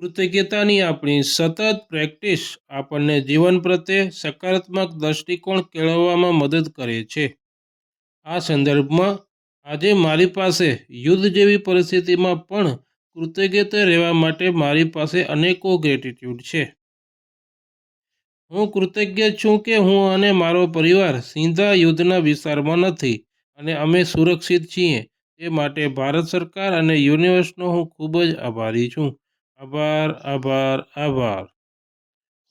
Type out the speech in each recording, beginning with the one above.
કૃતજ્ઞતાની આપણી સતત પ્રેક્ટિસ આપણને જીવન પ્રત્યે સકારાત્મક દૃષ્ટિકોણ કેળવવામાં મદદ કરે છે. આ સંદર્ભમાં આજે મારી પાસે યુદ્ધ જેવી પરિસ્થિતિમાં પણ કૃતજ્ઞ રહેવા માટે મારી પાસે અનેકો ગ્રેટિટ્યૂડ છે. હું કૃતજ્ઞ છું કે હું અને મારો પરિવાર સીધા યુદ્ધના વિસ્તારમાં નથી અને અમે સુરક્ષિત છીએ. તે માટે ભારત સરકાર અને યુનિવર્સનો હું ખૂબ જ આભારી છું. આભાર, આભાર, આભાર.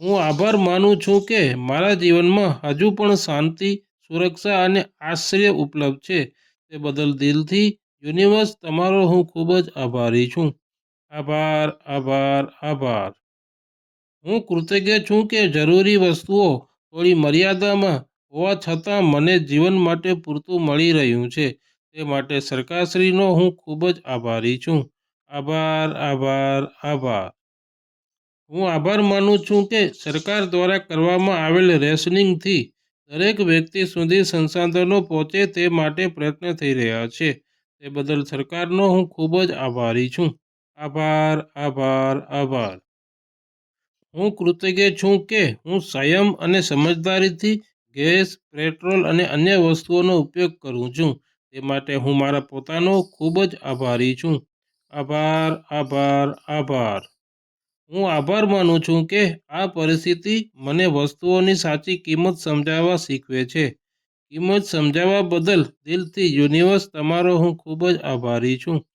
હું આભાર માનું છું કે મારા જીવનમાં હજુ પણ શાંતિ, સુરક્ષા અને આશ્રય ઉપલબ્ધ છે. તે બદલ દિલથી યુનિવર્સ તમારો હું ખૂબ જ આભારી છું. આભાર, આભાર, આભાર. હું કૃતજ્ઞ છું કે જરૂરી વસ્તુઓ થોડી મર્યાદામાં હોવા છતાં મને જીવન માટે પૂરતું મળી રહ્યું છે. તે માટે સરકારશ્રીનો હું ખૂબ જ આભારી છું. આભાર, આભાર, આભાર. હું આભાર માનું છું કે સરકાર દ્વારા કરવામાં આવેલ રેશનિંગથી દરેક વ્યક્તિ સુધી સંસાધનો પહોંચે તે માટે પ્રયત્ન થઈ રહ્યા છે. તે બદલ સરકારનો હું ખૂબ જ આભારી છું. આભાર, આભાર, આભાર. હું કૃતજ્ઞ છું કે હું સંયમ અને સમજદારીથી ગેસ, પેટ્રોલ અને અન્ય વસ્તુઓનો ઉપયોગ કરું છું. તે માટે હું મારા પોતાનો ખૂબ જ આભારી છું. આભાર, આભાર, આભાર. હું આભાર માનું છું કે આ પરિસ્થિતિ મને વસ્તુઓની સાચી કિંમત સમજાવવા શીખવે છે. કિંમત સમજાવવા બદલ દિલથી યુનિવર્સ તમારો હું ખૂબ જ આભારી છું.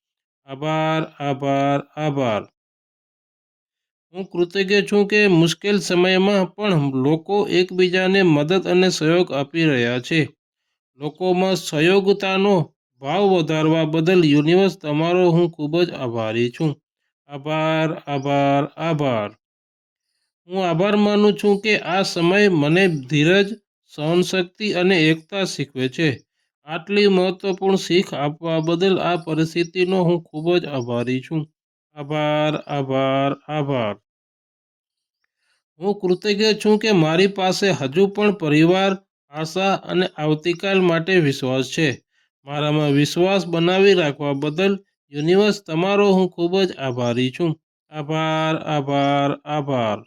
આભાર, આભાર, આભાર. હું કૃતજ્ઞ છું કે મુશ્કેલ સમયમાં પણ લોકો એકબીજાને મદદ અને સહયોગ આપી રહ્યા છે. લોકોમાં સહયોગતાનો ભાવ વધારવા બદલ યુનિવર્સ તમારો હું ખૂબ જ આભારી છું. આભાર, આભાર, આભાર. હું આભાર માનું છું કે આ સમય મને ધીરજ, સહનશક્તિ અને એકતા શીખવે છે. આટલી મહત્વપૂર્ણ શીખ આપવા બદલ આ પરિસ્થિતિનો હું ખૂબ જ આભારી છું. આભાર, આભાર, આભાર. હું કૃતજ્ઞ છું કે મારી પાસે હજુ પણ પરિવાર, આશા અને આવતીકાલ માટે વિશ્વાસ છે. મારામાં વિશ્વાસ બનાવી રાખવા બદલ યુનિવર્સ તમારો હું ખૂબ જ આભારી છું. આભાર, આભાર, આભાર.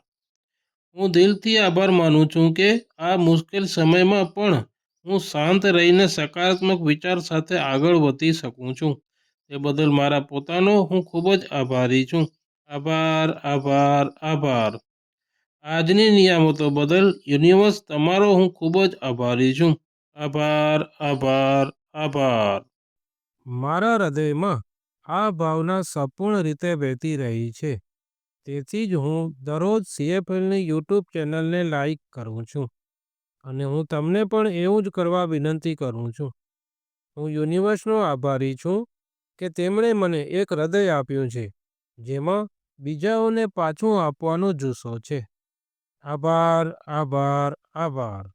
હું દિલથી આભાર માનું છું કે આ મુશ્કેલ સમયમાં પણ હું શાંત રહીને સકારાત્મક વિચાર સાથે આગળ વધી શકું છું. તે બદલ મારા પોતાનો હું ખૂબ જ આભારી છું. આભાર, આભાર, આભાર. આજની નિયામતો બદલ યુનિવર્સ તમારો હું ખૂબ જ આભારી છું. આભાર, આભાર, આભાર. મારા હૃદયમાં આ ભાવના સંપૂર્ણ રીતે વહેતી રહી છે. તેથી જ હું દરરોજ CFLની યુટ્યુબ ચેનલને લાઈક કરું છું અને હું તમને પણ એવું જ કરવા વિનંતી કરું છું. હું યુનિવર્સનો આભારી છું કે તેમણે મને એક હૃદય આપ્યું છે જેમાં બીજાઓને પાછું આપવાનો જુસ્સો છે. આભાર, આભાર, આભાર.